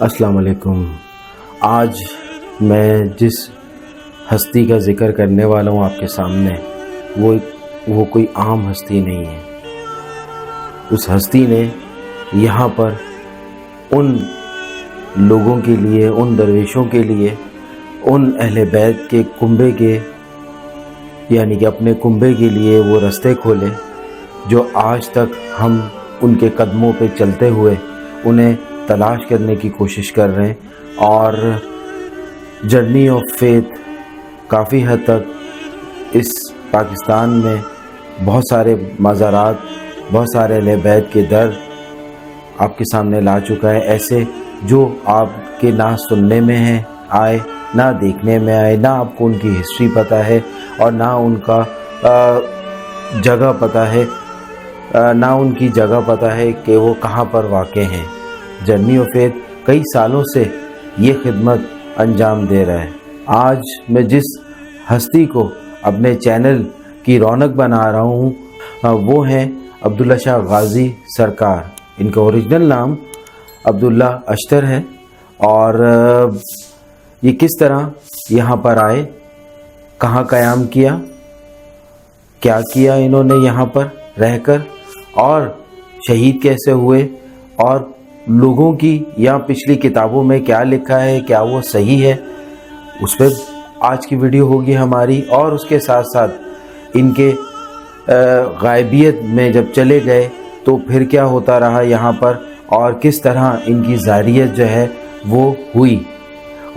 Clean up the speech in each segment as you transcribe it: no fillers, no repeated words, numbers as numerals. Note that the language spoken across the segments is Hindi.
अस्सलाम वालेकुम। आज मैं जिस हस्ती का ज़िक्र करने वाला हूँ आपके सामने वो कोई आम हस्ती नहीं है। उस हस्ती ने यहाँ पर उन लोगों के लिए, उन दरवेशों के लिए, उन अहले बैत के कुंबे के यानी कि अपने कुंबे के लिए वो रास्ते खोले जो आज तक हम उनके कदमों पे चलते हुए उन्हें तलाश करने की कोशिश कर रहे हैं। और जर्नी ऑफ फेथ काफ़ी हद तक इस पाकिस्तान में बहुत सारे मज़ारात, बहुत सारे अहले बैत के दर आपके सामने ला चुका है, ऐसे जो आपके ना सुनने में है आए, ना देखने में आए, ना आपको उनकी हिस्ट्री पता है और ना उनका जगह पता है, ना उनकी जगह पता है कि वो कहाँ पर वाक़ हैं। जर्नी ऑफ फेथ कई सालों से ये खिदमत अंजाम दे रहा है। आज मैं जिस हस्ती को अपने चैनल की रौनक बना रहा हूँ वो हैं अब्दुल्ला शाह गाज़ी सरकार। इनका ओरिजिनल नाम अब्दुल्ला अश्तर है और ये किस तरह यहाँ पर आए, कहाँ क़याम किया, क्या किया इन्होंने यहाँ पर रहकर, और शहीद कैसे हुए, और लोगों की या पिछली किताबों में क्या लिखा है, क्या वो सही है, उस पर आज की वीडियो होगी हमारी। और उसके साथ साथ इनके गायबियत में जब चले गए तो फिर क्या होता रहा यहाँ पर, और किस तरह इनकी ज़ाहिरियत जो है वो हुई,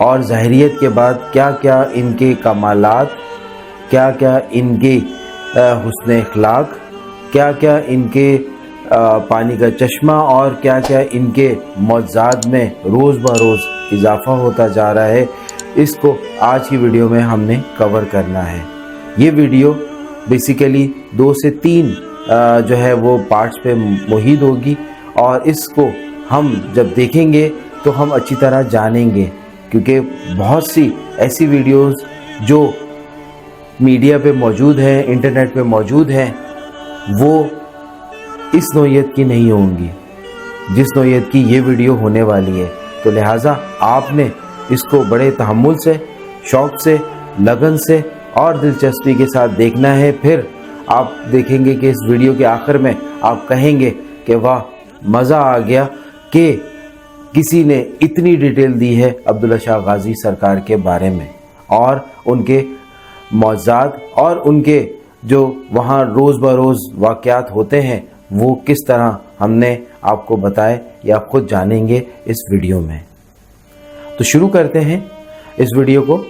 और ज़ाहिरियत के बाद क्या क्या इनके कमालात, क्या क्या इनके हुस्न अखलाक, क्या क्या इनके पानी का चश्मा, और क्या क्या इनके मौज़ात में रोज़ ब रोज़ इजाफ़ा होता जा रहा है, इसको आज की वीडियो में हमने कवर करना है। ये वीडियो बेसिकली 2 से 3 जो है वो पार्ट्स पे मुहित होगी, और इसको हम जब देखेंगे तो हम अच्छी तरह जानेंगे, क्योंकि बहुत सी ऐसी वीडियोस जो मीडिया पे मौजूद हैं, इंटरनेट पे मौजूद हैं, वो इस नौइयत की नहीं होंगी जिस नौइयत की ये वीडियो होने वाली है। तो लिहाजा आपने इसको बड़े तहम्मुल से, शौक़ से, लगन से और दिलचस्पी के साथ देखना है। फिर आप देखेंगे कि इस वीडियो के आखिर में आप कहेंगे कि वाह, मज़ा आ गया कि किसी ने इतनी डिटेल दी है अब्दुल्ला शाह गाज़ी सरकार के बारे में, और उनके मौज़ात और उनके जो वहाँ रोज़ ब रोज़ वाक़यात होते हैं वो किस तरह हमने आपको बताए, या खुद जानेंगे इस वीडियो में। तो शुरू करते हैं इस वीडियो को।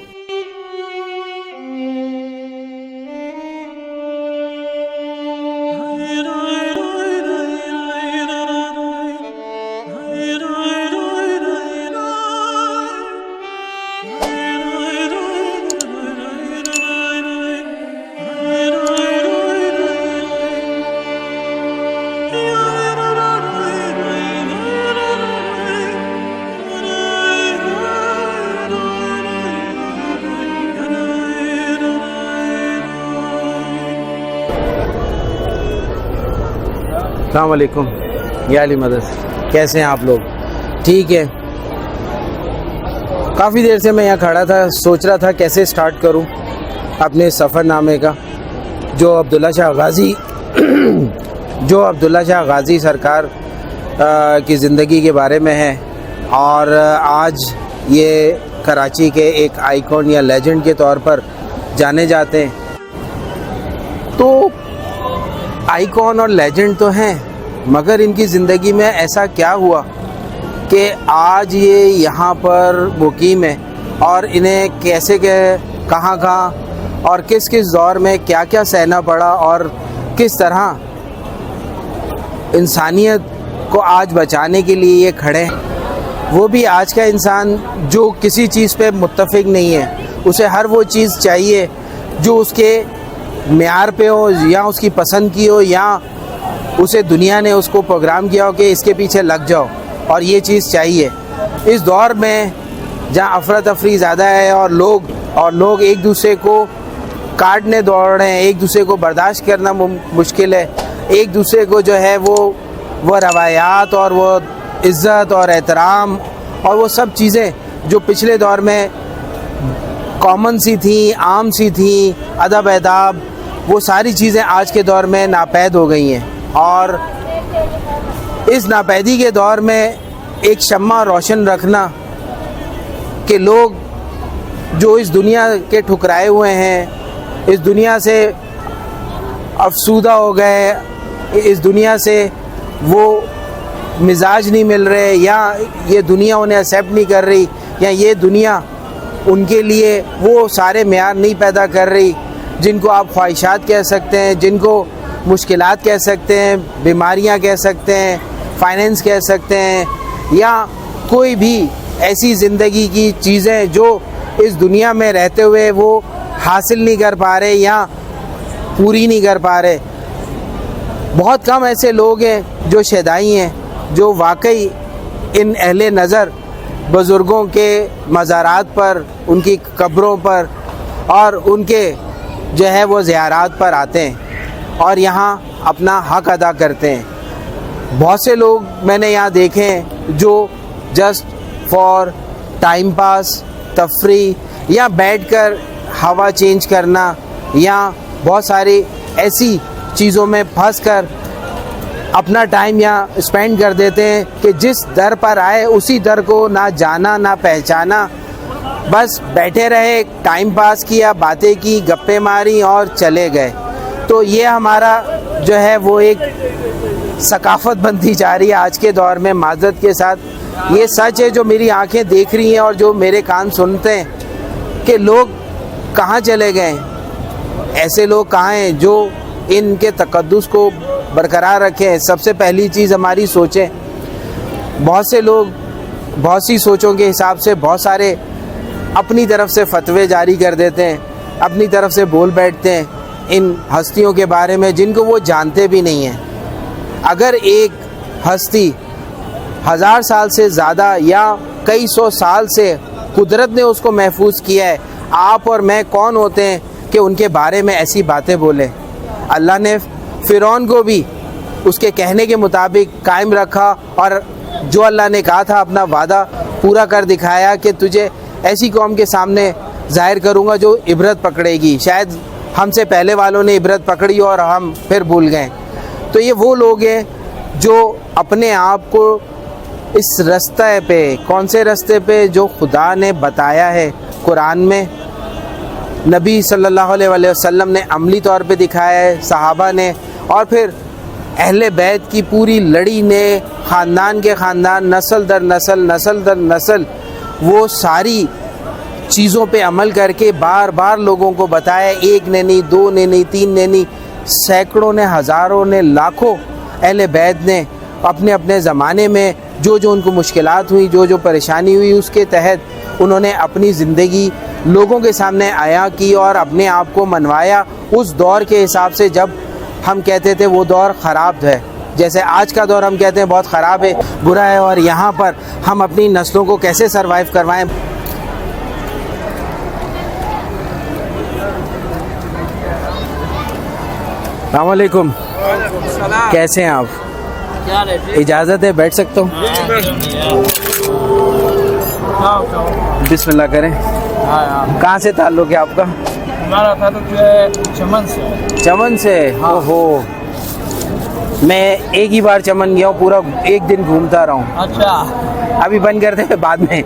अस्सलाम वालेकुम, या अली मदद, कैसे हैं आप लोग? ठीक है। काफ़ी देर से मैं यहाँ खड़ा था, सोच रहा था कैसे स्टार्ट करूँ अपने सफ़रनामे का, जो अब्दुल्ला शाह गाज़ी सरकार की ज़िंदगी के बारे में है। और आज ये कराची के एक आइकॉन या लेजेंड के तौर पर जाने जाते हैं। तो आइकॉन और लेजेंड तो हैं, मगर इनकी ज़िंदगी में ऐसा क्या हुआ कि आज ये यहाँ पर मुकीम है, और इन्हें कैसे कहाँ और किस किस दौर में क्या क्या सहना पड़ा, और किस तरह इंसानियत को आज बचाने के लिए ये खड़े हैं। वो भी आज का इंसान जो किसी चीज़ पे मुत्तफिक नहीं है, उसे हर वो चीज़ चाहिए जो उसके मेयार पे हो, या उसकी पसंद की हो, या उसे दुनिया ने उसको प्रोग्राम किया हो कि इसके पीछे लग जाओ और ये चीज़ चाहिए। इस दौर में जहाँ अफरा तफरी ज़्यादा है और लोग एक दूसरे को काटने दौड़ रहे हैं, एक दूसरे को बर्दाश्त करना मुश्किल है, एक दूसरे को जो है वो रवायात और वो इज़्ज़त और एहतराम और वो सब चीज़ें जो पिछले दौर में कॉमन सी थी, आम सी थी, अदब अदाब, वो सारी चीज़ें आज के दौर में नापैद हो गई हैं। और इस नापैदी के दौर में एक शम्मा रोशन रखना कि लोग जो इस दुनिया के ठुकराए हुए हैं, इस दुनिया से अफसूदा हो गए, इस दुनिया से वो मिजाज नहीं मिल रहे, या ये दुनिया उन्हें एक्सेप्ट नहीं कर रही, या ये दुनिया उनके लिए वो सारे मेयार नहीं पैदा कर रही जिनको आप ख्वाहिशात कह सकते हैं, जिनको मुश्किलात कह सकते हैं, बीमारियां कह सकते हैं, फाइनेंस कह सकते हैं, या कोई भी ऐसी ज़िंदगी की चीज़ें जो इस दुनिया में रहते हुए वो हासिल नहीं कर पा रहे या पूरी नहीं कर पा रहे। बहुत कम ऐसे लोग हैं जो शैदाई हैं, जो वाकई इन अहले नज़र बुज़ुर्गों के मज़ारात पर, उनकी कब्रों पर और उनके जो है वो ज़ियारात पर आते हैं और यहाँ अपना हक़ अदा करते हैं। बहुत से लोग मैंने यहाँ देखे हैं जो जस्ट फॉर टाइम पास, तफरी या बैठकर हवा चेंज करना या बहुत सारी ऐसी चीज़ों में फंसकर अपना टाइम यहाँ स्पेंड कर देते हैं कि जिस दर पर आए उसी दर को ना जाना ना पहचाना, बस बैठे रहे, टाइम पास किया, बातें की, गप्पे मारी और चले गए। तो ये हमारा जो है वो एक सकाफ़त बनती जा रही है आज के दौर में। माज़रत के साथ ये सच है जो मेरी आंखें देख रही हैं और जो मेरे कान सुनते हैं कि लोग कहाँ चले गए। ऐसे लोग कहाँ हैं जो इनके तक़द्दुस को बरकरार रखें। सबसे पहली चीज़ हमारी सोचें। बहुत से लोग बहुत सी सोचों के हिसाब से बहुत सारे अपनी तरफ से फतवे जारी कर देते हैं, अपनी तरफ से बोल बैठते हैं इन हस्तियों के बारे में जिनको वो जानते भी नहीं हैं। अगर एक हस्ती 1000 साल से ज़्यादा या कई सौ साल से कुदरत ने उसको महफूज किया है, आप और मैं कौन होते हैं कि उनके बारे में ऐसी बातें बोलें। अल्लाह ने फ़िरौन को भी उसके कहने के मुताबिक कायम रखा और जो अल्लाह ने कहा था अपना वादा पूरा कर दिखाया कि तुझे ऐसी कौम के सामने ज़ाहिर करूँगा जो इबरत पकड़ेगी। शायद हमसे पहले वालों ने इबरत पकड़ी और हम फिर भूल गए। तो ये वो लोग हैं जो अपने आप को इस रास्ते पे, कौन से रास्ते पे, जो खुदा ने बताया है कुरान में, नबी सल्लल्लाहु अलैहि वसल्लम ने अमली तौर पे दिखाया है, सहाबा ने, और फिर अहले बैत की पूरी लड़ी ने, ख़ानदान के ख़ानदान, नस्ल दर नस्ल वो सारी चीज़ों पे अमल करके बार बार लोगों को बताया। एक ने नहीं, दो ने नहीं, तीन ने नहीं, सैकड़ों ने, हज़ारों ने, लाखों अहले बैत ने अपने अपने ज़माने में जो जो उनको मुश्किलात हुई, जो जो परेशानी हुई, उसके तहत उन्होंने अपनी ज़िंदगी लोगों के सामने आया की और अपने आप को मनवाया उस दौर के हिसाब से जब हम कहते थे वो दौर ख़राब है। जैसे आज का दौर हम कहते हैं बहुत ख़राब है, बुरा है, और यहाँ पर हम अपनी नस्लों को कैसे सरवाइव करवाएं। अस्सलाम वालेकुम, कैसे हैं आप? इजाज़त है, बैठ सकता हूँ? बिस्मिल्लाह करें। कहाँ से ताल्लुक़ है आपका? हमारा ताल्लुक़ है चमन से। चमन से? हाँ। ओहो, मैं एक ही बार चमन गया हूँ, पूरा एक दिन घूमता रहा हूँ। अच्छा, अभी बंद करते हैं बाद में।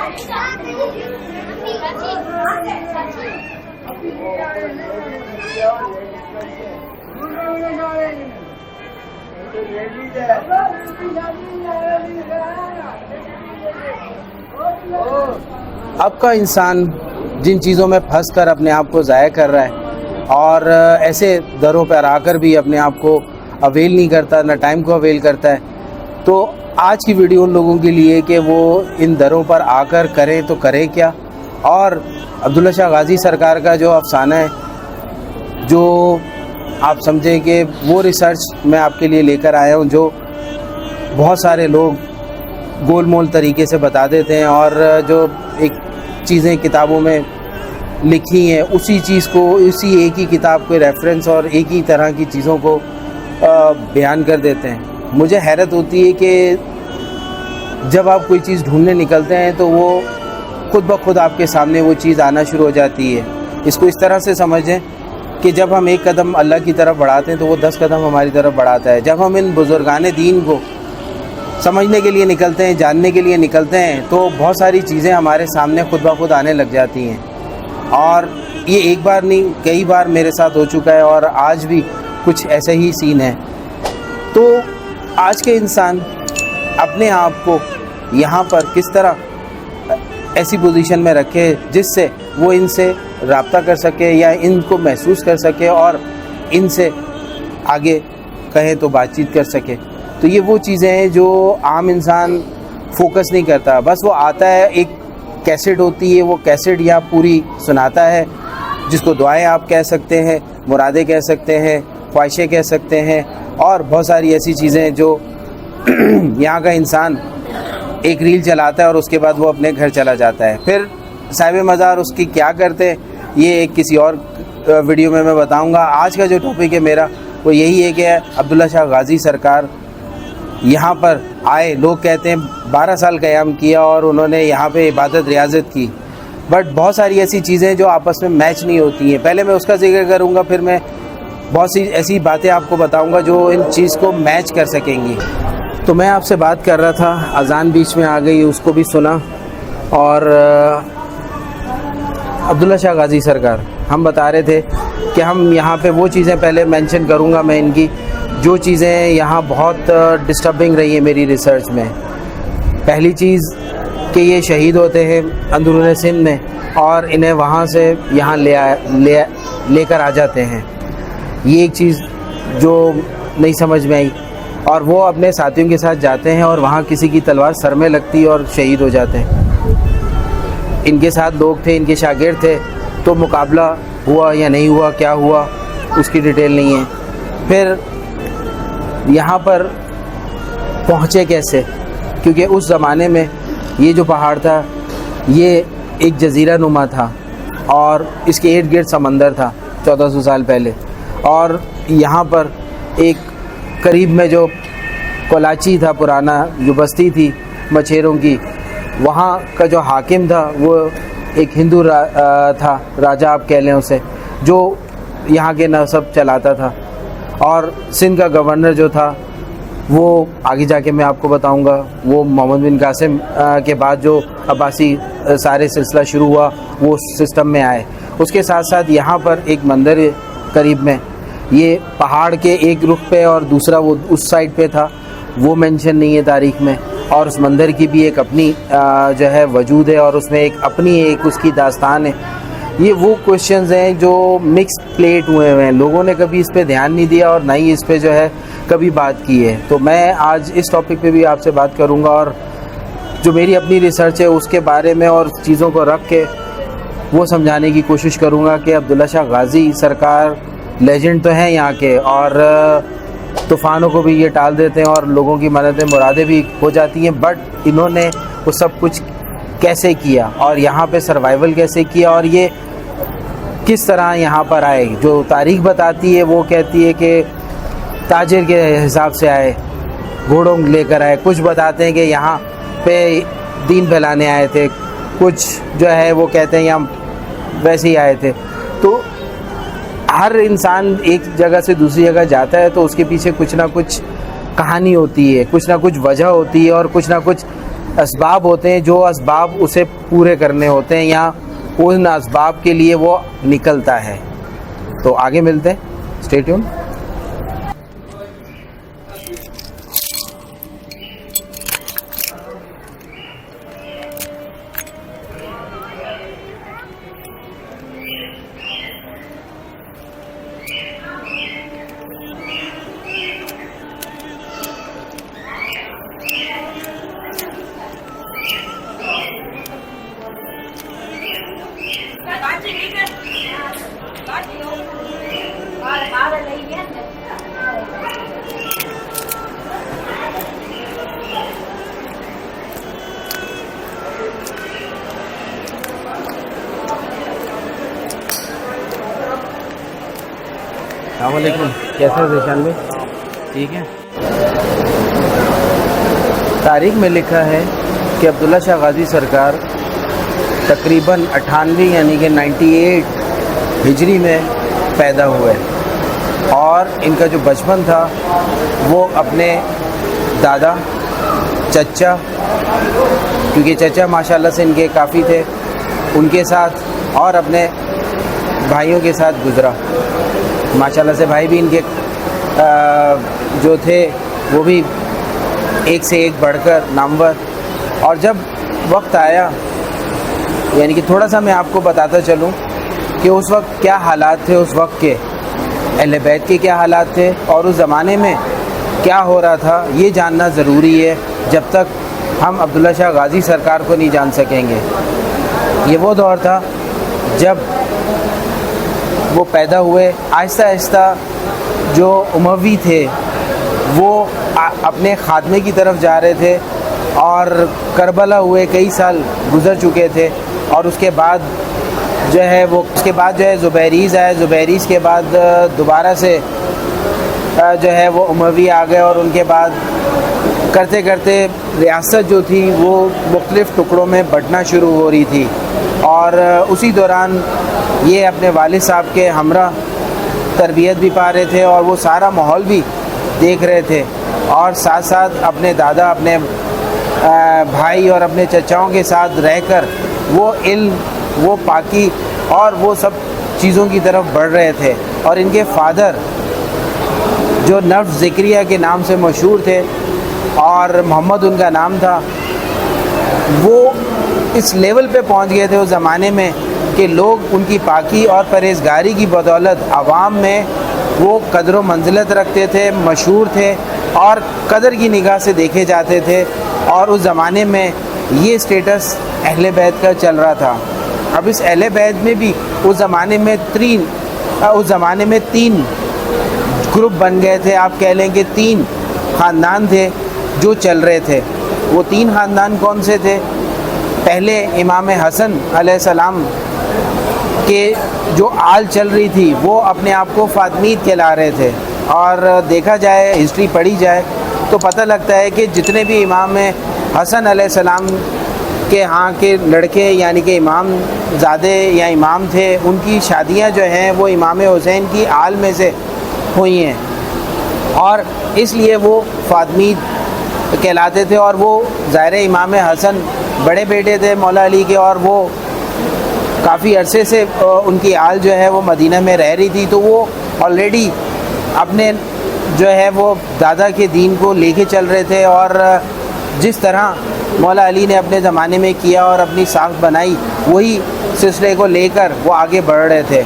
अब का इंसान जिन चीज़ों में फंस कर अपने आप को ज़ाया कर रहा है और ऐसे दरों पर आकर भी अपने आप को अवेल नहीं करता, ना टाइम को अवेल करता है, तो आज की वीडियो उन लोगों के लिए कि वो इन दरों पर आकर करें तो करें क्या। और अब्दुल्ला शाह गाज़ी सरकार का जो अफसाना है, जो आप समझें कि वो रिसर्च मैं आपके लिए लेकर आया हूँ, जो बहुत सारे लोग गोल मोल तरीके से बता देते हैं और जो एक चीज़ें किताबों में लिखी हैं उसी चीज़ को, उसी एक ही किताब के रेफरेंस और एक ही तरह की चीज़ों को बयान कर देते हैं। मुझे हैरत होती है कि जब आप कोई चीज़ ढूंढने निकलते हैं तो वो खुद ब खुद आपके सामने वो चीज़ आना शुरू हो जाती है। इसको इस तरह से समझें कि जब हम एक कदम अल्लाह की तरफ बढ़ाते हैं तो वो 10 कदम हमारी तरफ बढ़ाता है। जब हम इन बुजुर्गान दीन को समझने के लिए निकलते हैं, जानने के लिए निकलते हैं, तो बहुत सारी चीज़ें हमारे सामने खुद ब खुद आने लग जाती हैं। और ये एक बार नहीं, कई बार मेरे साथ हो चुका है और आज भी कुछ ऐसे ही सीन है। तो आज के इंसान अपने आप को यहाँ पर किस तरह ऐसी पोजीशन में रखे जिससे वो इनसे रब्ता कर सके या इनको महसूस कर सके और इनसे आगे कहें तो बातचीत कर सके। तो ये वो चीज़ें हैं जो आम इंसान फोकस नहीं करता। बस वो आता है, एक कैसेट होती है, वो कैसेट या पूरी सुनाता है, जिसको दुआएं आप कह सकते हैं, मुरादें कह सकते हैं, ख्वाहिशें कह सकते हैं और बहुत सारी ऐसी चीज़ें जो यहाँ का इंसान एक रील चलाता है और उसके बाद वो अपने घर चला जाता है। फिर साहिब मज़ार उसकी क्या करते हैं ये किसी और वीडियो में मैं बताऊंगा। आज का जो टॉपिक है मेरा वो यही है कि अब्दुल्ला शाह गाज़ी सरकार यहाँ पर आए। लोग कहते हैं 12 साल क़याम किया और उन्होंने यहाँ पे इबादत रियाज़त की, बट बहुत सारी ऐसी चीज़ें जो आपस में मैच नहीं होती हैं। पहले मैं उसका जिक्र करूँगा, फिर मैं बहुत सी ऐसी बातें आपको बताऊँगा जो इन चीज़ को मैच कर सकेंगी। तो मैं आपसे बात कर रहा था, अज़ान बीच में आ गई, उसको भी सुना। और अब्दुल्ला शाह गाज़ी सरकार, हम बता रहे थे कि हम यहाँ पे वो चीज़ें पहले मेंशन करूँगा मैं इनकी, जो चीज़ें यहाँ बहुत डिस्टर्बिंग रही है मेरी रिसर्च में। पहली चीज़ कि ये शहीद होते हैं अंदरून सिंध में और इन्हें वहाँ से यहाँ लेकर आ जाते हैं। ये एक चीज़ जो नहीं समझ में आई। और वो अपने साथियों के साथ जाते हैं और वहाँ किसी की तलवार सर में लगती है और शहीद हो जाते हैं। इनके साथ लोग थे, इनके शागिर्द थे, तो मुकाबला हुआ या नहीं हुआ, क्या हुआ उसकी डिटेल नहीं है। फिर यहाँ पर पहुँचे कैसे, क्योंकि उस ज़माने में ये जो पहाड़ था ये एक जज़ीरा नुमा था और इसके इर्द गिर्द समंदर था 1400 साल पहले। और यहाँ पर एक करीब में जो कोलाची था, पुराना जो बस्ती थी मछेरों की, वहाँ का जो हाकिम था वो एक हिंदू था, राजा आप कह लें उसे, जो यहाँ के नसब चलाता था। और सिंध का गवर्नर जो था वो आगे जाके मैं आपको बताऊंगा, वो मोहम्मद बिन कासिम के बाद जो अब्बासी सारे सिलसिला शुरू हुआ वो सिस्टम में आए। उसके साथ साथ यहाँ पर एक मंदिर करीब में, ये पहाड़ के एक रुख पे और दूसरा वो उस साइड पे था, वो मेंशन नहीं है तारीख़ में। और उस मंदिर की भी एक अपनी जो है वजूद है और उसमें एक अपनी एक उसकी दास्तान है। ये वो क्वेश्चंस हैं जो मिक्स प्लेट हुए हैं, लोगों ने कभी इस पे ध्यान नहीं दिया और ना ही इस पे जो है कभी बात की है। तो मैं आज इस टॉपिक पे भी आपसे बात करूंगा और जो मेरी अपनी रिसर्च है उसके बारे में और चीज़ों को रख के वो समझाने की कोशिश करूंगा कि अब्दुल्ला शाह गाज़ी सरकार लेजेंड तो हैं यहाँ के और तूफ़ानों को भी ये टाल देते हैं और लोगों की मददें मुरादें भी हो जाती हैं, बट इन्होंने वो सब कुछ कैसे किया और यहाँ पे सर्वाइवल कैसे किया और ये किस तरह यहाँ पर आए। जो तारीख़ बताती है वो कहती है कि ताजिर के हिसाब से आए, घोड़ों लेकर आए। कुछ बताते हैं कि यहाँ पे दीन फैलाने आए थे, कुछ जो है वो कहते हैं यहाँ वैसे ही आए थे। तो हर इंसान एक जगह से दूसरी जगह जाता है तो उसके पीछे कुछ ना कुछ कहानी होती है, कुछ ना कुछ वजह होती है और कुछ ना कुछ असबाब होते हैं, जो असबाब उसे पूरे करने होते हैं या उन असबाब के लिए वो निकलता है। तो आगे मिलते हैं, स्टे ट्यून। अस्सलामुअलैकुम, कैसे हो ज़ीशान भाई? ठीक है। तारीख में लिखा है कि अब्दुल्ला शाह गाज़ी सरकार तकरीबन 98 यानी कि 98 हिजरी में पैदा हुए और इनका जो बचपन था वो अपने दादा, चचा, क्योंकि चचा माशाल्लाह से इनके काफ़ी थे, उनके साथ और अपने भाइयों के साथ गुज़रा। माशाल्लाह से भाई भी इनके जो थे वो भी एक से एक बढ़कर नामवर। और जब वक्त आया, यानी कि थोड़ा सा मैं आपको बताता चलूँ कि उस वक्त क्या हालात थे, उस वक्त के अहले बैत के क्या हालात थे और उस ज़माने में क्या हो रहा था, ये जानना ज़रूरी है। जब तक हम अब्दुल्ला शाह गाज़ी सरकार को नहीं जान सकेंगे। ये वो दौर था जब वो पैदा हुए। आहिस्ता आहिस्ता जो उमवी थे वो अपने ख़ात्मे की तरफ जा रहे थे और करबला हुए कई साल गुज़र चुके थे। और उसके बाद जो है ज़ुबैरीज़ आए। ज़ुबैरीज़ के बाद दोबारा से जो है वो उमवी आ गए और उनके बाद करते करते रियासत जो थी वो मुख्तलिफ़ टुकड़ों में बँटना शुरू हो रही थी। और उसी दौरान ये अपने वालिद साहब के हमरा तरबियत भी पा रहे थे और वो सारा माहौल भी देख रहे थे और साथ साथ अपने दादा, अपने भाई और अपने चचाओं के साथ रहकर वो इल्म, वो पाकी और वो सब चीज़ों की तरफ बढ़ रहे थे। और इनके फादर जो नफ्स ज़िक्रिया के नाम से मशहूर थे और मोहम्मद उनका नाम था, वो इस लेवल पे पहुंच गए थे उस ज़माने में कि लोग उनकी पाकी और परहेज़गारी की बदौलत आवाम में वो कदर व मंजिलत रखते थे, मशहूर थे और कदर की निगाह से देखे जाते थे। और उस ज़माने में ये स्टेटस अहले बैत का चल रहा था। अब इस अहले बैत में भी उस ज़माने में तीन ग्रुप बन गए थे। आप कह लें कि 3 ख़ानदान थे जो चल रहे थे। वो 3 ख़ानदान कौन से थे? पहले इमाम हसन अलैहिस्सलाम के जो आल चल रही थी वो अपने आप को फातमीद कहला रहे थे। और देखा जाए, हिस्ट्री पढ़ी जाए तो पता लगता है कि जितने भी इमाम हसन अलैहिस्सलाम के यहाँ के लड़के यानी कि इमाम ज़ादे या इमाम थे, उनकी शादियाँ जो हैं वो इमाम हुसैन की आल में से हुई हैं और इसलिए वो फातमीद कहलाते थे। और वो ज़ाहिर इमाम हसन बड़े बेटे थे मौला अली के और वो काफ़ी अरसे से उनकी आल जो है वो मदीना में रह रही थी। तो वो ऑलरेडी अपने जो है वो दादा के दीन को लेके चल रहे थे और जिस तरह मौला अली ने अपने ज़माने में किया और अपनी साख बनाई, वही सिलसिले को लेकर वो आगे बढ़ रहे थे।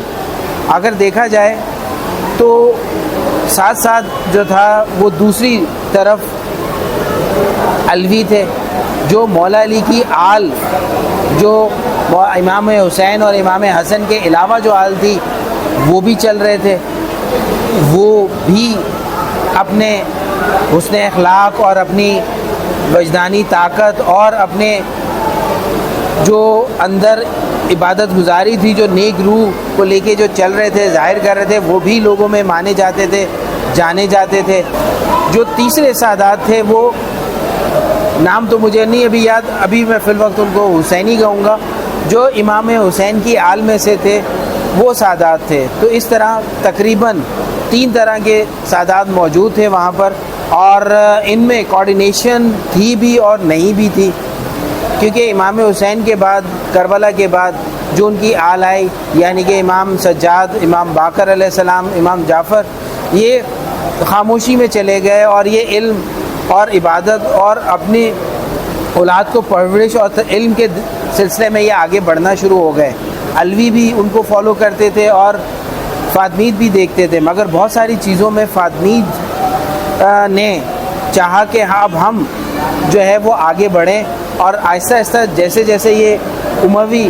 अगर देखा जाए तो साथ साथ जो था वो दूसरी तरफ अलवी थे जो मौला अली की आल, जो इमाम हुसैन और इमाम हसन के अलावा जो आल थी वो भी चल रहे थे। वो भी अपने हुस्न अखलाक और अपनी वजदानी ताकत और अपने जो अंदर इबादत गुजारी थी, जो नेक रूह को लेके जो चल रहे थे, जाहिर कर रहे थे, वो भी लोगों में माने जाते थे, जाने जाते थे। जो तीसरे सादात थे वो नाम तो मुझे नहीं अभी याद, अभी मैं फ़िल वक्त उनको हुसैनी कहूँगा, जो इमाम हुसैन की आल में से थे वो सादात थे। तो इस तरह तकरीबन 3 तरह के सादात मौजूद थे वहाँ पर और इनमें कोऑर्डिनेशन थी भी और नहीं भी थी। क्योंकि इमाम हुसैन के बाद, करबला के बाद जो उनकी आल आई, यानी कि इमाम सज्जाद, इमाम बाकर अलैहिस्सलाम, इमाम जाफ़र, ये खामोशी में चले गए और ये इल्म और इबादत और अपनी औलाद को परवरिश और इल्म के सिलसिले में ये आगे बढ़ना शुरू हो गए। अलवी भी उनको फॉलो करते थे और फातमीद भी देखते थे, मगर बहुत सारी चीज़ों में फातमीद ने चाहा कि अब हम जो है वो आगे बढ़ें और आहिस्ता आहिस्ता जैसे जैसे ये उमवी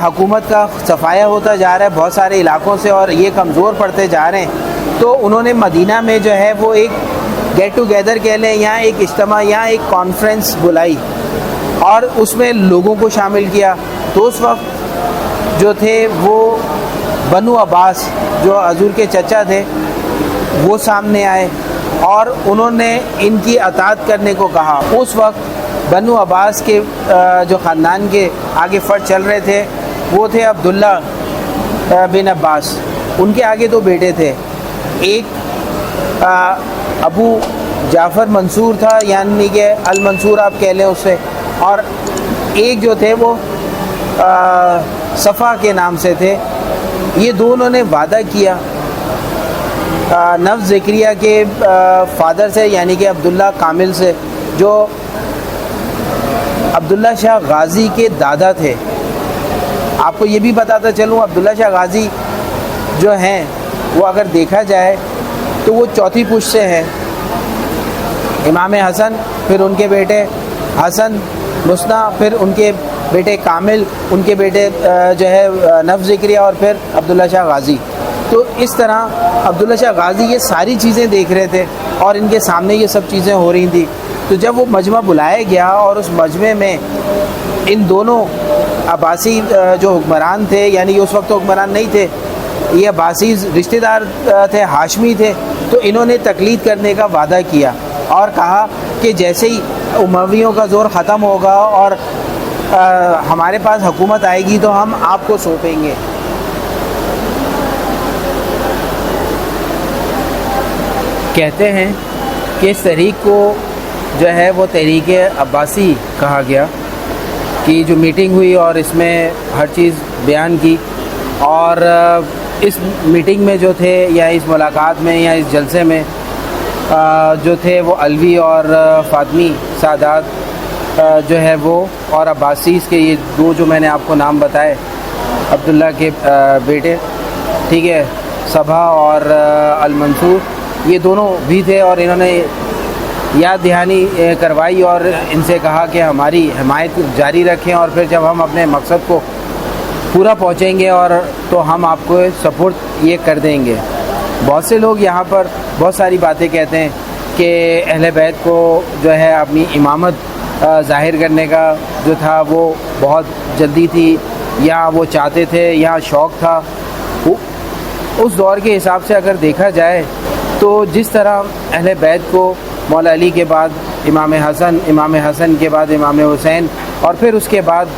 हुकूमत का सफाया होता जा रहा है बहुत सारे इलाकों से और ये कमज़ोर पड़ते जा रहे हैं, तो उन्होंने मदीना में जो है वो एक गेट टुगेदर कह लें, यहाँ एक इज्तिमा, यहाँ एक कॉन्फ्रेंस बुलाई और उसमें लोगों को शामिल किया। तो उस वक्त जो थे वो बनु अब्बास, जो हजूर के चचा थे, वो सामने आए और उन्होंने इनकी अताअत करने को कहा। उस वक्त बनु अब्बास के जो ख़ानदान के आगे फ़र्द चल रहे थे वो थे अब्दुल्ला बिन अब्बास। उनके आगे दो बेटे थे, एक अबू जाफ़र मंसूर था, यानी कि अल मंसूर आप कह लें उससे, और एक जो थे वो सफ़ा के नाम से थे। ये दोनों ने वादा किया नफ्स ज़िक्रिया के फादर से, यानी कि अब्दुल्ला कामिल से, जो अब्दुल्ला शाह गाज़ी के दादा थे। आपको ये भी बताता चलूँ, अब्दुल्ला शाह गाज़ी जो हैं वो अगर देखा जाए तो वो चौथी पुश्त से हैं। इमाम हसन, फिर उनके बेटे हसन मुस्ना, फिर उनके बेटे कामिल, उनके बेटे जो है नफ्स ज़िक्रिया, और फिर अब्दुल्ला शाह गाज़ी। तो इस तरह अब्दुल्ला शाह गाज़ी ये सारी चीज़ें देख रहे थे और इनके सामने ये सब चीज़ें हो रही थी। तो जब वो मजमा बुलाया गया और उस मजमे में इन दोनों अब्बासी जो हुक्मरान थे, यानी कि उस वक्त तो हुक्मरान नहीं थे, ये अब्बासी रिश्तेदार थे, हाशमी थे, तो इन्होंने तकलीद करने का वादा किया और कहा कि जैसे ही उमवियों का ज़ोर ख़त्म होगा और हमारे पास हुकूमत आएगी तो हम आपको सौंपेंगे। कहते हैं कि इस तहरीक को जो है वो तहरीक अब्बासी कहा गया, कि जो मीटिंग हुई और इसमें हर चीज़ बयान की, और इस मीटिंग में जो थे या इस मुलाकात में या इस जलसे में जो थे वो अलवी और फातमी सादात जो है वो, और अब्बासीस के ये दो जो मैंने आपको नाम बताए, अब्दुल्ला के बेटे, ठीक है, सबा और अल मंसूर, ये दोनों भी थे। और इन्होंने याद दहानी करवाई और इनसे कहा कि हमारी हिमायत जारी रखें और फिर जब हम अपने मकसद को पूरा पहुंचेंगे और तो हम आपको सपोर्ट ये कर देंगे। बहुत से लोग यहाँ पर बहुत सारी बातें कहते हैं कि अहले बैत को जो है अपनी इमामत ज़ाहिर करने का जो था वो बहुत जल्दी थी, या वो चाहते थे, या शौक़ था। उस दौर के हिसाब से अगर देखा जाए तो जिस तरह अहले बैत को मौला अली के बाद इमाम हसन के बाद इमाम हुसैन, और फिर उसके बाद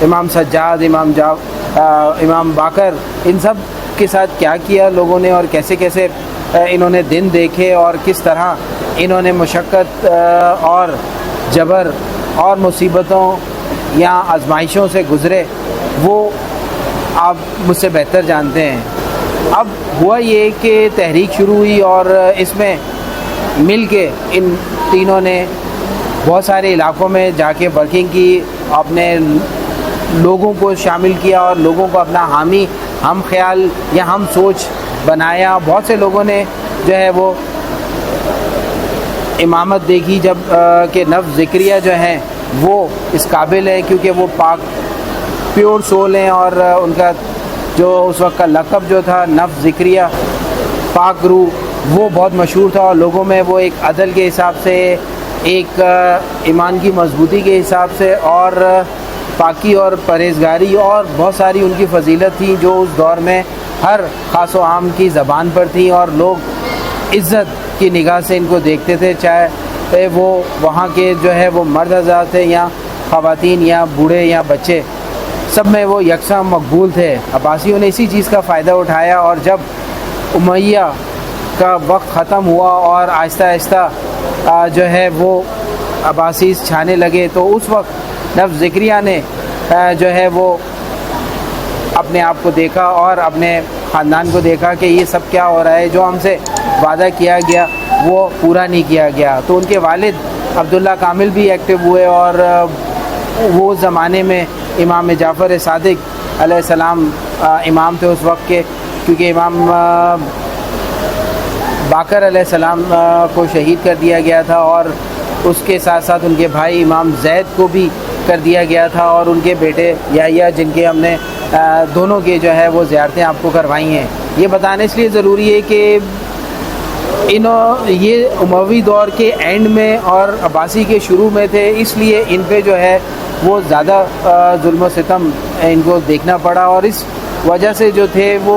इमाम सज्जाद, इमाम बाकर, इन सब के साथ क्या किया लोगों ने और कैसे कैसे इन्होंने दिन देखे और किस तरह इन्होंने मुशक्क़त और जबर और मुसीबतों या आजमाइशों से गुज़रे, वो आप मुझसे बेहतर जानते हैं। अब हुआ ये कि तहरीक शुरू हुई और इसमें मिल के इन तीनों ने बहुत सारे इलाकों में जाके वर्किंग की, अपने लोगों को शामिल किया और लोगों को अपना हामी हम ख्याल या हम सोच बनाया। बहुत से लोगों ने जो है वो इमामत देखी जब कि नफ्स ज़िक्रिया जो हैं वो इस काबिल है, क्योंकि वो पाक प्योर सोल हैं और उनका जो उस वक्त का लक़ब जो था नफ्स ज़िक्रिया, पाक रूह, वो बहुत मशहूर था और लोगों में वो एक अदल के हिसाब से, एक ईमान की मजबूती के हिसाब से और पाकी और परहेज़गारी और बहुत सारी उनकी फजीलत थी जो उस दौर में हर ख़ास व आम की ज़बान पर थी और लोग इज़्ज़त की निगाह से इनको देखते थे, चाहे वो वहाँ के जो है वो मर्द हज़रात थे या ख़वातीन या बूढ़े या बच्चे, सब में वो यकसा मकबूल थे। अब्बासियों ने इसी चीज़ का फ़ायदा उठाया और जब उमैया का वक्त ख़त्म हुआ और आहिस्ता आहिस्ता जो है वो अब्बासीस छाने लगे तो उस वक्त नफ्स ज़िक्रिया ने जो है वो अपने आप को देखा और अपने ख़ानदान को देखा कि ये सब क्या हो रहा है, जो हमसे वादा किया गया वो पूरा नहीं किया गया। तो उनके वालिद अब्दुल्ला कामिल भी एक्टिव हुए और वो ज़माने में इमाम जाफ़र सादिक अलैहिस्सलाम इमाम थे उस वक्त के, क्योंकि इमाम बाकर अलैहिस्सलाम को शहीद कर दिया गया था और उसके साथ साथ उनके भाई इमाम जैद को भी कर दिया गया था और उनके बेटे याह्या, जिनके हमने दोनों के जो है वो ज़ियारतें आपको करवाई हैं। ये बताने इसलिए ज़रूरी है कि ये उमवी दौर के एंड में और अब्बासी के शुरू में थे, इसलिए इन पे जो है वो ज़्यादा जुल्म सितम इनको देखना पड़ा और इस वजह से जो थे वो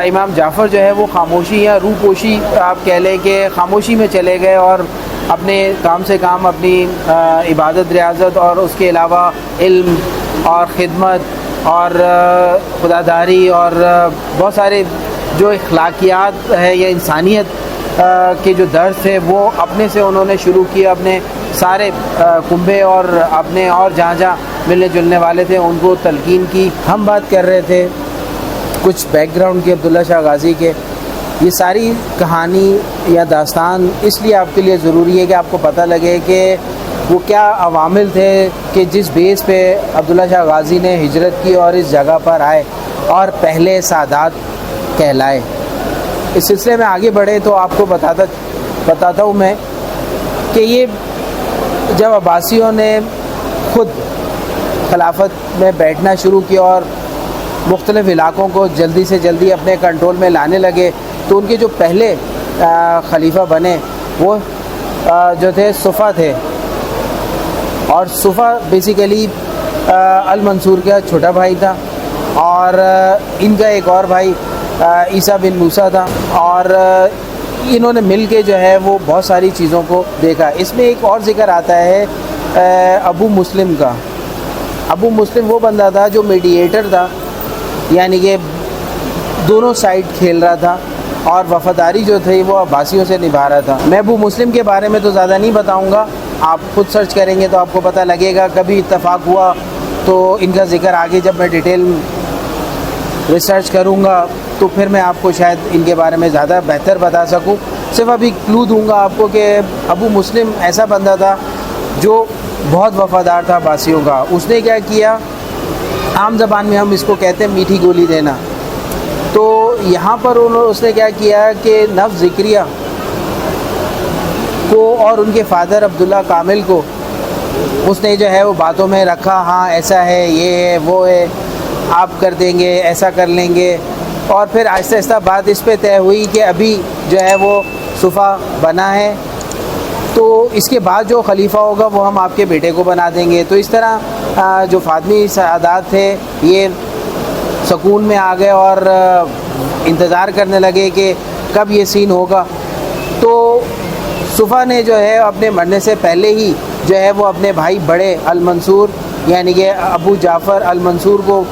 इमाम जाफ़र जो है वो खामोशी या रूपोशी आप कह लें कि खामोशी में चले गए और अपने काम से काम अपनी इबादत रियाज़त और उसके अलावा इल्म और ख़िदमत और खुदादारी और बहुत सारे जो अखलाकियात है या इंसानियत के जो दर्स है वो अपने से उन्होंने शुरू किए। अपने सारे कुंबे और अपने और जहाँ जहाँ मिलने जुलने वाले थे उनको तलकीन की। हम बात कर रहे थे कुछ बैकग्राउंड के अब्दुल्ला शाह गाज़ी के। ये सारी कहानी या दास्तान इसलिए आपके लिए ज़रूरी है कि आपको पता लगे कि वो क्या अवामिल थे कि जिस बेस पे अब्दुल्ला शाह गाज़ी ने हिजरत की और इस जगह पर आए और पहले सादात कहलाए। इस सिलसिले में आगे बढ़े तो आपको बताता हूँ मैं कि ये जब अब्बासियों ने ख़ुद खिलाफत में बैठना शुरू किया और मुख्तलिफ़ इलाक़ों को जल्दी से जल्दी अपने कंट्रोल में लाने लगे तो उनके जो पहले खलीफा बने वो जो थे सुफ़ा थे और सुफ़ा बेसिकली अल मंसूर का छोटा भाई था और इनका एक और भाई ईसा बिन मूसा था और इन्होंने मिल के जो है वो बहुत सारी चीज़ों को देखा। इसमें एक और ज़िक्र आता है अबू मुस्लिम का। अबू मुस्लिम वो बंदा था जो मीडिएटर था, यानी कि दोनों साइड खेल रहा था और वफ़ादारी जो थी वो अब्बासियों से निभा रहा था। मैं अबू मुस्लिम के बारे में तो ज़्यादा नहीं बताऊंगा, आप खुद सर्च करेंगे तो आपको पता लगेगा। कभी इत्तफाक हुआ तो इनका ज़िक्र आगे जब मैं डिटेल रिसर्च करूंगा तो फिर मैं आपको शायद इनके बारे में ज़्यादा बेहतर बता सकूं। सिर्फ अभी क्लू दूंगा आपको कि अबू मुस्लिम ऐसा बंदा था जो बहुत वफ़ादार था अब्बासियों का। उसने क्या किया, आम ज़बान में हम इसको कहते हैं मीठी गोली देना। तो यहाँ पर उसने क्या किया कि नफ्स ज़िक्रिया को और उनके फ़ादर अब्दुल्ला कामिल को उसने जो है वो बातों में रखा, हाँ ऐसा है, ये है, वो है, आप कर देंगे, ऐसा कर लेंगे। और फिर आहिस्ता आहिस्ता बात इस पे तय हुई कि अभी जो है वो सुफ़ा बना है तो इसके बाद जो खलीफा होगा वो हम आपके बेटे को बना देंगे। तो इस तरह जो फातमी सादात थे ये सुकून में आ गए और इंतज़ार करने लगे कि कब ये सीन होगा। तो सुफ़ा ने जो है अपने मरने से पहले ही जो है वो अपने भाई बड़े अल मंसूर यानी कि अबू जाफ़र अल मंसूर को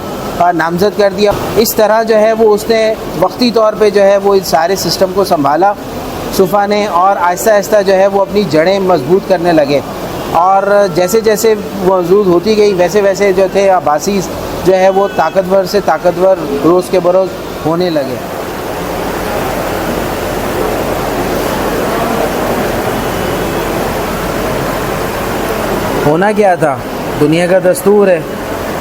नामज़द कर दिया। इस तरह जो है वो उसने वक्ती तौर पे जो है वो इस सारे सिस्टम को संभाला सुफ़ा ने और आहिस्ता आहिस्ता जो है वो अपनी जड़ें मजबूत करने लगे और जैसे जैसे मौजूद होती गई वैसे वैसे जो थे अब्बासी जो है वो ताकतवर से ताकतवर रोज़ के बरोज़ होने लगे। होना क्या था, दुनिया का दस्तूर है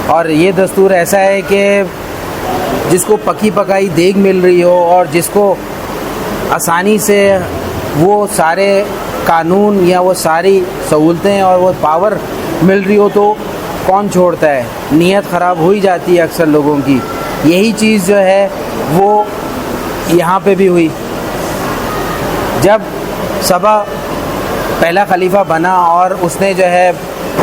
और ये दस्तूर ऐसा है कि जिसको पकी पकाई देग मिल रही हो और जिसको आसानी से वो सारे कानून या वो सारी सहूलतें और वो पावर मिल रही हो तो कौन छोड़ता है, नीयत ख़राब हो ही जाती है अक्सर लोगों की। यही चीज़ जो है वो यहाँ पे भी हुई। जब सबा पहला खलीफा बना और उसने जो है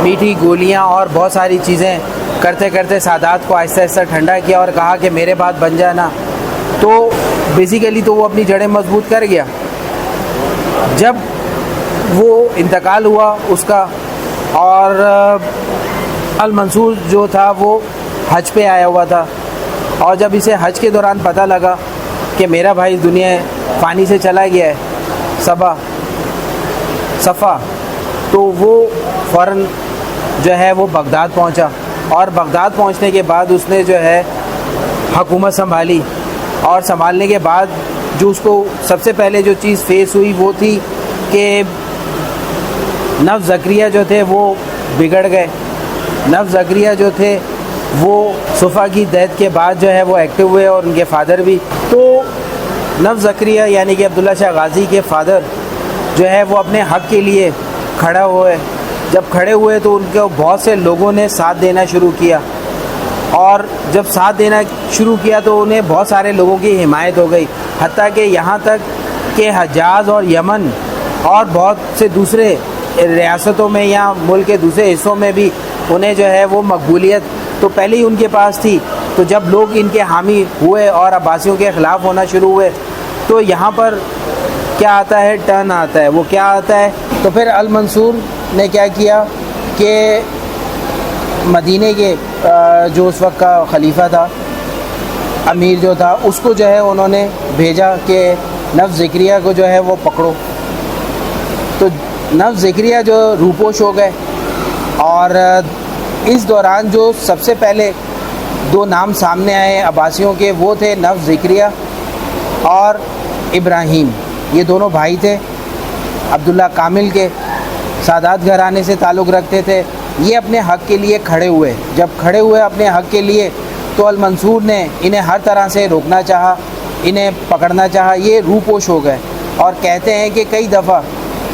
मीठी गोलियाँ और बहुत सारी चीज़ें करते करते सादात को आहिस्ता आहिस्ता ठंडा किया और कहा कि मेरे बाद बन जाना, तो बेसिकली तो वो अपनी जड़ें मजबूत कर गया। जब वो इंतकाल हुआ उसका और अल मंसूर जो था वो हज पे आया हुआ था और जब इसे हज के दौरान पता लगा कि मेरा भाई दुनिया फ़ानी से चला गया है सबा, सफ़ा, तो वो फ़ौरन जो है वो बगदाद पहुंचा, और बगदाद पहुंचने के बाद उसने जो है हुकूमत संभाली। और संभालने के बाद जो उसको सबसे पहले जो चीज़ फेस हुई वो थी कि नफ़ ज़करिया जो थे वो बिगड़ गए। नफ़ ज़करिया जो थे वो सुफ़ा की डेथ के बाद जो है वो एक्टिव हुए, और उनके फ़ादर भी। तो नफ़ ज़करिया यानी कि अब्दुल्ला शाह गाज़ी के फ़ादर जो है वो अपने हक़ के लिए खड़ा हुए। जब खड़े हुए तो उनको बहुत से लोगों ने साथ देना शुरू किया, और जब साथ देना शुरू किया तो उन्हें बहुत सारे लोगों की हिमायत हो गई, हत्ता कि यहाँ तक कि हजाज और यमन और बहुत से दूसरे रियासतों में या मुल्क के दूसरे हिस्सों में भी उन्हें जो है वो मकबूलियत तो पहले ही उनके पास थी। तो जब लोग इनके हामी हुए और अब्बासियों के ख़िलाफ़ होना शुरू हुए, तो यहाँ पर क्या आता है, टर्न आता है। वो क्या आता है, तो फिर अल मंसूर ने क्या किया कि मदीने के जो उस वक्त का खलीफा था, अमीर जो था, उसको जो है उन्होंने भेजा कि नफ़ ज़करिया को जो है वो पकड़ो। तो नफ़ ज़करिया जो रूपोश हो गए, और इस दौरान जो सबसे पहले दो नाम सामने आए अब्बासियों के, वो थे नफ़ ज़करिया और इब्राहीम। ये दोनों भाई थे, अब्दुल्ला कामिल के सादात घराने से ताल्लुक़ रखते थे। ये अपने हक़ के लिए खड़े हुए। जब खड़े हुए अपने हक़ के लिए, तो अल मंसूर ने इन्हें हर तरह से रोकना चाहा, इन्हें पकड़ना चाहा। ये रूपोश हो गए, और कहते हैं कि कई दफ़ा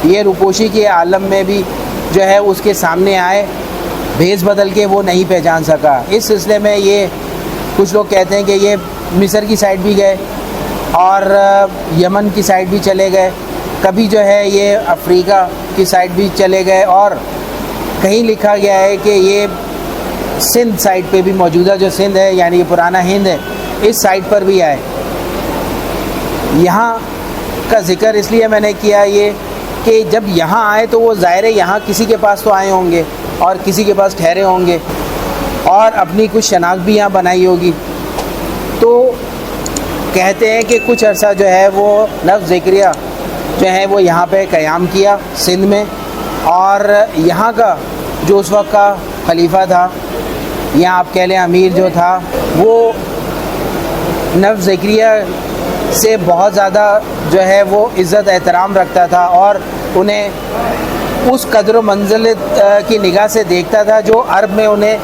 ये रूपोशी के आलम में भी जो है उसके सामने आए, भेस बदल के वो नहीं पहचान सका। इस सिलसिले में ये कुछ लोग कहते हैं कि ये मिस्र की साइड भी गए और यमन की साइड भी चले गए, कभी जो है ये अफ्रीका की साइड भी चले गए, और कहीं लिखा गया है कि ये सिंध साइड पे भी, मौजूदा जो सिंध है यानी कि पुराना हिंद है, इस साइड पर भी आए। यहाँ का ज़िक्र इसलिए मैंने किया ये कि जब यहाँ आए तो वो ज़ाहिर है यहाँ किसी के पास तो आए होंगे और किसी के पास ठहरे होंगे, और अपनी कुछ शनाख्त भी यहाँ बनाई होगी। तो कहते हैं कि कुछ अरसा जो है वो नफ़ ज़करिया जो है वो यहाँ पे क़याम किया सिंध में, और यहाँ का जो उस वक्त का खलीफा था, या आप कह लें अमीर जो था, वो नफ़ ज़करिया से बहुत ज़्यादा जो है वो इज़्ज़त एहतराम रखता था, और उन्हें उस कदर मंजिल की निगाह से देखता था जो अरब में उन्हें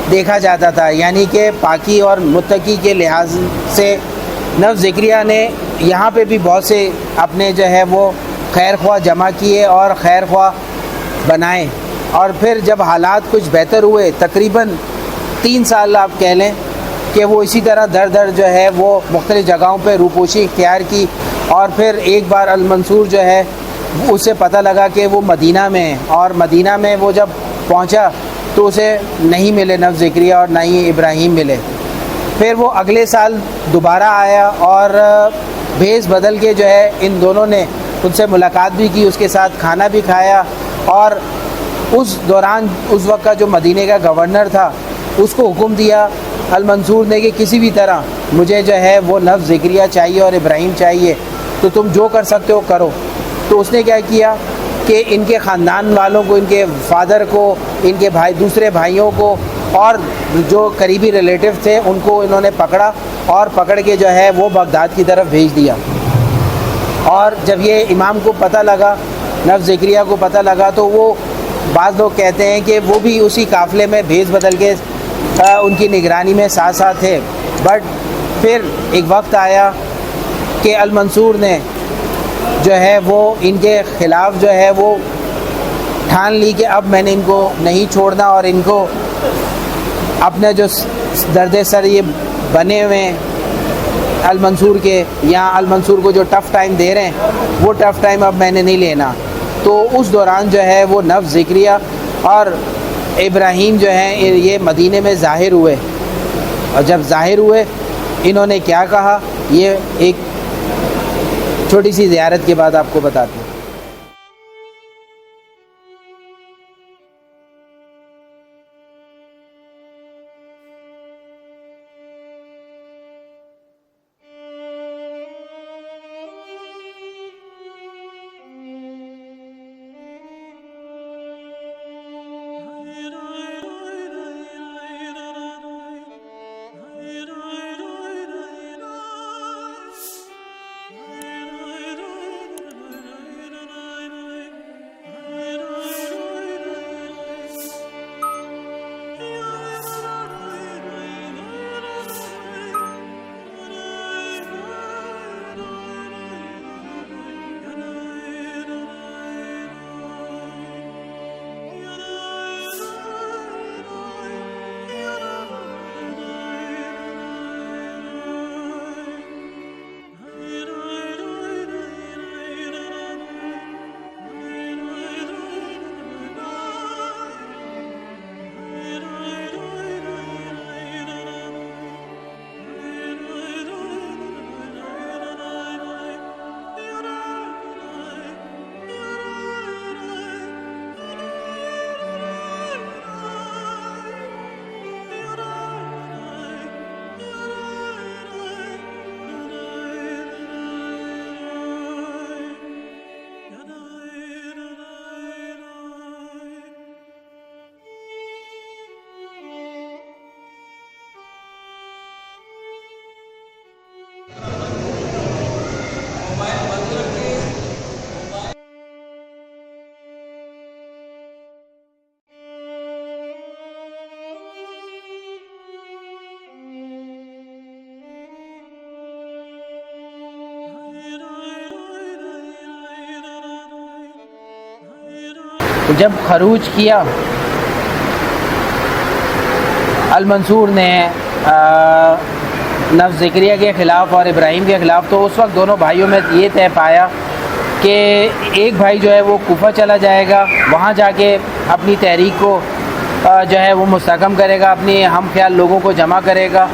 देखा जाता था, यानी कि पाकी और मुत्तकी के लिहाज से नफ़ ज़करिया ने यहाँ पे भी बहुत से अपने जो है वो खैर ख्वाह जमा किए और खैर ख्वाह बनाए। और फिर जब हालात कुछ बेहतर हुए, तकरीबन 3 साल आप कह लें कि वो इसी तरह दर दर जो है वो मुख्तलिफ़ जगहों पे रूपोशी इख्तियार की। और फिर एक बार अल मंसूर जो है उसे पता लगा कि वो मदीना में है, और मदीना में वो जब पहुंचा तो उसे नहीं मिले नफ़ ज़करिया और ना ही इब्राहीम मिले। फिर वो अगले साल दोबारा आया, और भेस बदल के जो है इन दोनों ने उनसे मुलाकात भी की, उसके साथ खाना भी खाया। और उस दौरान उस वक्त का जो मदीने का गवर्नर था उसको हुक्म दिया अल मंसूर ने कि किसी भी तरह मुझे जो है वो नफ़ ज़करिया चाहिए और इब्राहीम चाहिए, तो तुम जो कर सकते हो करो। तो उसने क्या किया कि इनके ख़ानदान वालों को, इनके फादर को, इनके भाई, दूसरे भाइयों को और जो करीबी रिलेटिव थे उनको इन्होंने पकड़ा, और पकड़ के जो है वो बगदाद की तरफ भेज दिया। और जब ये इमाम को पता लगा, नफ़ ज़करिया को पता लगा, तो वो बाज़ लोग कहते हैं कि वो भी उसी काफ़िले में भेस बदल के उनकी निगरानी में साथ साथ थे। बट फिर एक वक्त आया कि अल मंसूर ने जो है वो इनके ख़िलाफ़ जो है वो ठान ली कि अब मैंने इनको नहीं छोड़ना, और इनको अपने जो दर्द सर ये बने हुए अल मंसूर के, या अल मंसूर को जो टफ़ टाइम दे रहे हैं वो टफ़ टाइम अब मैंने नहीं लेना। तो उस दौरान जो है वो नफ़ ज़करिया और इब्राहीम जो हैं ये मदीने में ज़ाहिर हुए, और जब ज़ाहिर हुए इन्होंने क्या कहा ये एक छोटी सी ज़ियारत के बाद आपको बताते हैं। जब खरूज किया अल मंसूर ने नफ्स ज़िक्रिया के ख़िलाफ़ और इब्राहिम के ख़िलाफ़, तो उस वक्त दोनों भाइयों में ये तय पाया कि एक भाई जो है वो कूफा चला जाएगा, वहाँ जाके अपनी तहरीक को जो है वो मुस्तहकम करेगा, अपनी हम ख्याल लोगों को जमा करेगा,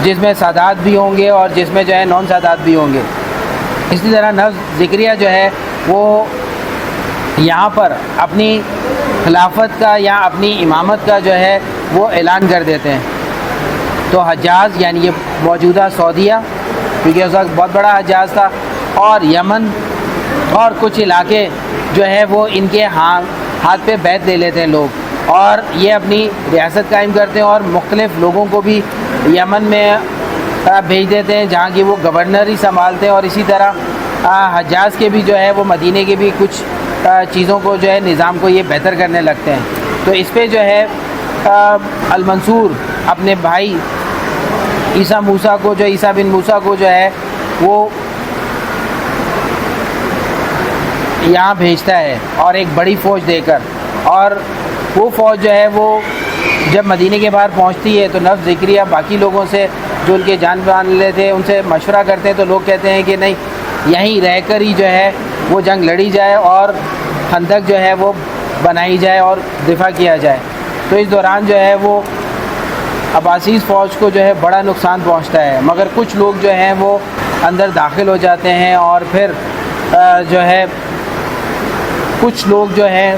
जिसमें सादात भी होंगे और जिसमें जो है नॉन सादात भी होंगे। इसी तरह नफ्स ज़िक्रिया जो है वो यहाँ पर अपनी खिलाफत का या अपनी इमामत का जो है वो ऐलान कर देते हैं। तो हज्जाज यानी ये मौजूदा सऊदीया, क्योंकि उस वक्त बहुत बड़ा हज्जाज था, और यमन और कुछ इलाके जो है वो इनके हाथ पे बैत ले लेते हैं लोग, और ये अपनी रियासत कायम करते हैं और मुख्तलिफ़ लोगों को भी यमन में भेज देते हैं जहाँ की वो गवर्नर ही संभालते हैं। और इसी तरह हज्जाज के भी जो है वो मदीने के भी कुछ चीज़ों को जो है निज़ाम को ये बेहतर करने लगते हैं। तो इस पे जो है अल मंसूर अपने भाई ईसा बिन मूसा को जो है वो यहाँ भेजता है और एक बड़ी फ़ौज देकर, और वो फ़ौज जो है वो जब मदीने के बाहर पहुँचती है तो नफ्स ज़िक्रिया बाकी लोगों से जो उनके जान वाले थे उनसे मशवरा करते हैं, तो लोग कहते हैं कि नहीं, यहीं रहकर ही जो है वो जंग लड़ी जाए और खंदक जो है वो बनाई जाए और दिफा किया जाए। तो इस दौरान जो है वो अब्बासीज़ फ़ौज को जो है बड़ा नुकसान पहुंचता है, मगर कुछ लोग जो हैं वो अंदर दाखिल हो जाते हैं और फिर जो है कुछ लोग जो हैं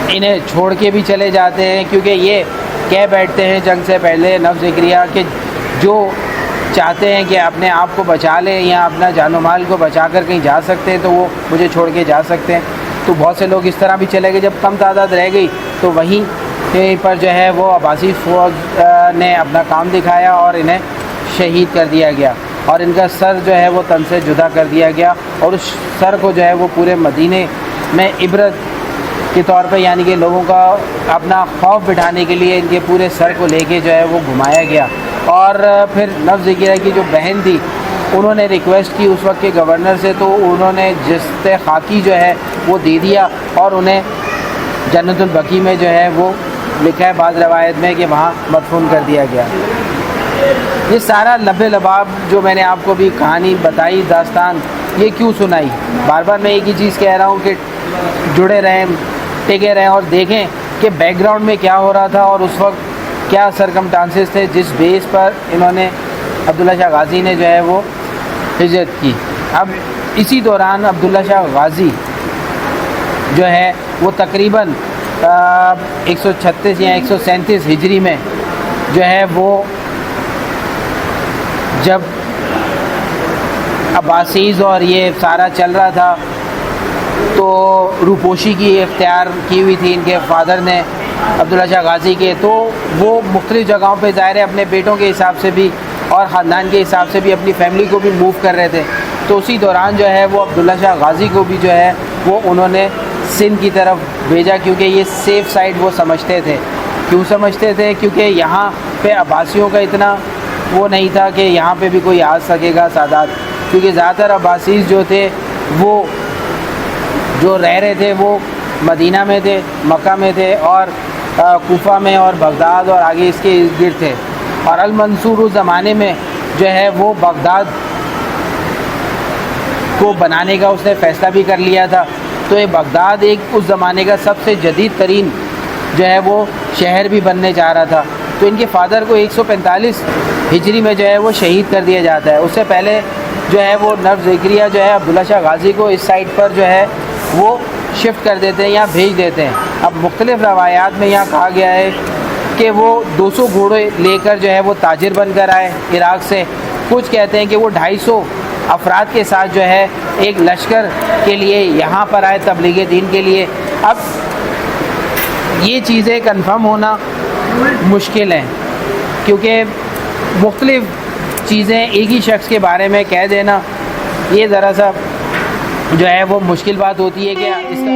इन्हें छोड़ के भी चले जाते हैं, क्योंकि ये कह बैठते हैं जंग से पहले नफ्स ज़िक्रिया कि जो चाहते हैं कि अपने आप को बचा लें या अपना जानो माल को बचा कर कहीं जा सकते हैं तो वो मुझे छोड़ के जा सकते हैं। तो बहुत से लोग इस तरह भी चले गए। जब कम तादाद रह गई तो वहीं पर जो है वो अब्बासी फ़ौज ने अपना काम दिखाया और इन्हें शहीद कर दिया गया, और इनका सर जो है वो तन से जुदा कर दिया गया, और उस सर को जो है वो पूरे मदीने में इबरत के तौर पे, यानी कि लोगों का अपना खौफ बिठाने के लिए इनके पूरे सर को लेके जो है वो घुमाया गया। और फिर नफ्स ज़िक्रिया की जो बहन थी उन्होंने रिक्वेस्ट की उस वक्त के गवर्नर से, तो उन्होंने जिस्ते खाकी जो है वो दे दिया और उन्हें जन्नतुल बकी में जो है वो लिखा है बाद रवायत में कि वहाँ मदफून कर दिया गया। ये सारा लबे लबाब जो मैंने आपको भी कहानी बताई, दास्तान, ये क्यों सुनाई? बार बार मैं एक ही चीज़ कह रहा हूँ कि जुड़े रहें, टिके रहें और देखें कि बैकग्राउंड में क्या हो रहा था और उस वक्त क्या सरकमस्टांसेस थे जिस बेस पर इन्होंने अब्दुल्ला शाह गाज़ी ने जो है वो हिजरत की। अब इसी दौरान अब्दुल्ला शाह गाज़ी जो है वो तकरीबन 136 या 137 हिजरी में जो है वो जब अब्बासीज़ और ये सारा चल रहा था तो रूपोशी की इख्तियार की हुई थी इनके फादर ने अब्दुल्ला शाह गाज़ी के, तो वो मुख्तलिफ़ जगहों पे ज़ाहिर है अपने बेटों के हिसाब से भी और ख़ानदान के हिसाब से भी अपनी फैमिली को भी मूव कर रहे थे। तो उसी दौरान जो है वो अब्दुल्ला शाह गाज़ी को भी जो है वो उन्होंने सिंध की तरफ भेजा, क्योंकि ये सेफ़ साइड वो समझते थे। क्यों समझते थे? क्योंकि यहाँ पे अब्बासियों का इतना वो नहीं था कि यहाँ पे भी कोई आ सकेगा सादात, क्योंकि ज़्यादातर अब्बासीज़ जो थे वो जो रह रहे थे वो मदीना में थे, मक्का में थे और कूफा में और बगदाद और आगे इसके इर्द गिर्द थे। और अल मंसूर उस ज़माने में जो है वो बगदाद को बनाने का उसने फ़ैसला भी कर लिया था। तो ये बगदाद एक उस ज़माने का सबसे जदीद तरीन जो है वो शहर भी बनने जा रहा था। तो इनके फादर को 145 हिजरी में जो है वो शहीद कर दिया जाता है। उससे पहले जो है वो नफ्स ज़िक्रिया जो है अब्दुल्ला शाह गाज़ी को इस साइड पर जो है वो शिफ्ट कर देते हैं या भेज देते हैं। अब मुख्तलिफ़ रवायात में यहाँ कहा गया है कि वो 200 घोड़े लेकर जो है वो ताजिर बनकर आए इराक़ से। कुछ कहते हैं कि वो 250 अफराद के साथ जो है एक लश्कर के लिए यहाँ पर आए तबलीग दीन के लिए। अब ये चीज़ें कन्फर्म होना मुश्किल हैं, क्योंकि मुख्तलिफ़ चीज़ें एक ही शख्स के बारे में कह देना ये ज़रा सा जो है वो मुश्किल बात होती है कि इसका